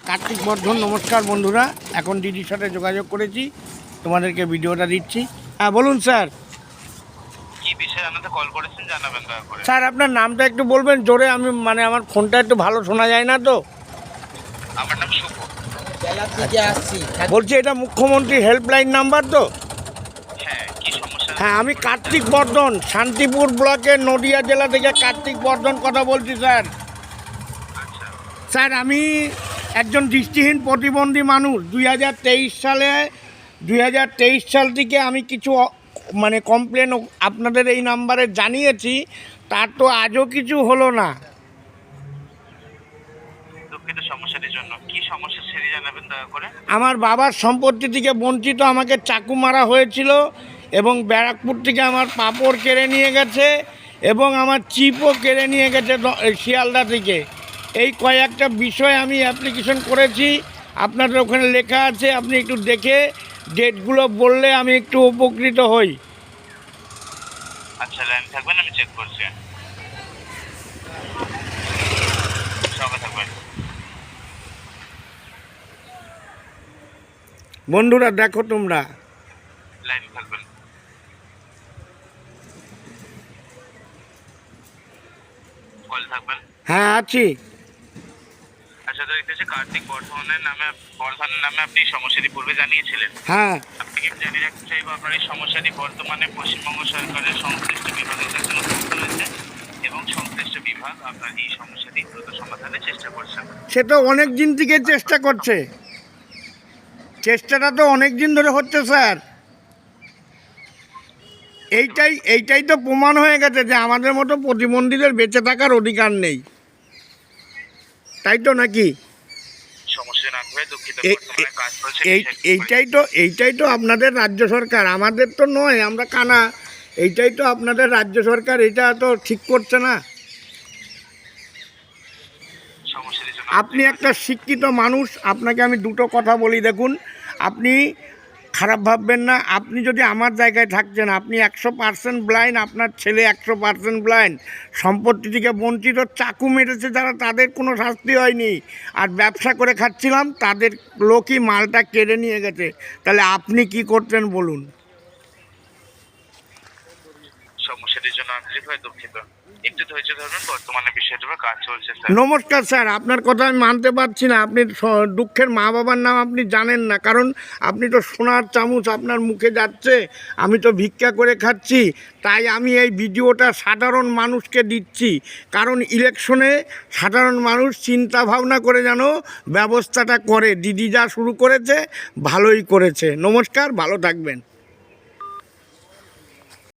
কার্তিক বর্ধন। নমস্কার বন্ধুরা, এখন দিদির সাথে যোগাযোগ করেছি, তোমাদেরকে ভিডিওটা দিচ্ছি। হ্যাঁ বলুন স্যার। কি বিষয়ে আমাদের কল করেছেন জানাবেন দয়া করে। স্যার আপনার নামটা একটু বলবেন জোরে, আমি আমার ফোনটা একটু ভালো শোনা যায় না তো। আমার নাম শুভ। বলছি এটা মুখ্যমন্ত্রী হেল্পলাইন নাম্বার তো? হ্যাঁ, কি সমস্যা? হ্যাঁ, আমি কার্তিক বর্ধন, শান্তিপুর ব্লকের নদিয়া জেলা থেকে কার্তিক বর্ধন কথা বলছি স্যার। আচ্ছা, স্যার আমি একজন দৃষ্টিহীন প্রতিবন্ধী মানুষ। 2023 সাল থেকে আমি কিছু কমপ্লেন আপনাদের এই নাম্বারে জানিয়েছি, তার তো আজও কিছু হলো না। দুঃখিত সমস্যাটির জন্য। কি সমস্যা সেটি জানাবেন দয়া করে। আমার বাবার সম্পত্তি থেকে বঞ্চিত, আমাকে চাকু মারা হয়েছিল এবং ব্যারাকপুর থেকে আমার পাপড় কেড়ে নিয়ে গেছে এবং আমার চিপও কেড়ে নিয়ে গেছে শিয়ালদা থেকে। এই কয়েকটা বিষয় আমি অ্যাপ্লিকেশন করেছি, আপনাদের ওখানে লেখা আছে, আপনি একটু দেখে ডেটগুলো বললে আমি একটু উপকৃত হই। আচ্ছা, লাইন থাকবেন, আমি চেক করছি। সঙ্গে থাকবেন। বন্ধুরা দেখো তোমরা। লাইন থাকবেন। কল থাকবেন। হ্যাঁ আছি। আচ্ছা, তো দেখতেছি কার্তিক বর্ধনের নামে আপনি সমস্যাটি পূর্বে জানিয়েছিলেন। হ্যাঁ, আপনি কি জানিয়ে রাখতে চাইব আপনার এই সমস্যাটি বর্তমানে পশ্চিমবঙ্গ সরকারের সংশ্লিষ্ট বিভাগের কাছে নথিভুক্ত রয়েছে এবং সংশ্লিষ্ট বিভাগ আপনার এই সমস্যাটি দ্রুত সমাধানের চেষ্টা করছেন। সে তো অনেক দিন থেকে চেষ্টা করছে, চেষ্টাটা তো অনেক দিন ধরে হচ্ছে স্যার। এইটাই তো প্রমাণ হয়ে গেছে যে আমাদের মতো প্রতিবন্ধীদের বেঁচে থাকার অধিকার নেই, তাই তো নাকি? সমস্যা না হয়ে দুঃখিত, এই- বর্তমানে কাজ চলছে। এইটাই তো আপনাদের রাজ্য সরকার, আমাদের তো নয়, আমরা কানা। এইটাই তো আপনাদের রাজ্য সরকার, এটা তো ঠিক করছে না। সমস্যাটির জন্য আপনি একটা শিক্ষিত মানুষ, আপনাকে আমি দুটো কথা বলি, দেখুন আপনি খারাপ ভাববেন না। আপনি যদি আমার জায়গায় থাকছেন, আপনি 100% ব্লাইন্ড, আপনার ছেলে 100% ব্লাইন্ড, সম্পত্তি থেকে বঞ্চিত, চাকু মেরেছে যারা, তাদের কোনো শাস্তি হয়নি, আর ব্যবসা করে খাচ্ছিলাম, তাদের লোকই মালটা কেড়ে নিয়ে গেছে। তাহলে আপনি কি করতেন বলুন? সমস্যাটির জন্য আন্তরিকভাবে দুঃখিত। একটু ধৈর্য ধরবেন, বর্তমানে বিষয়টির উপর কাজ চলছে স্যার। নমস্কার স্যার, আপনার কথা আমি মানতে পারছি না। আপনি দুঃখের মা বাবার নাম আপনি জানেন না, কারণ আপনি তো সোনার চামচ আপনার মুখে যাচ্ছে, আমি তো ভিক্ষা করে খাচ্ছি। তাই আমি এই ভিডিওটা সাধারণ মানুষকে দিচ্ছি, কারণ ইলেকশনে সাধারণ মানুষ চিন্তা ভাবনা করে যেন ব্যবস্থাটা করে। দিদি যা শুরু করেছে ভালোই করেছে। নমস্কার, ভালো থাকবেন।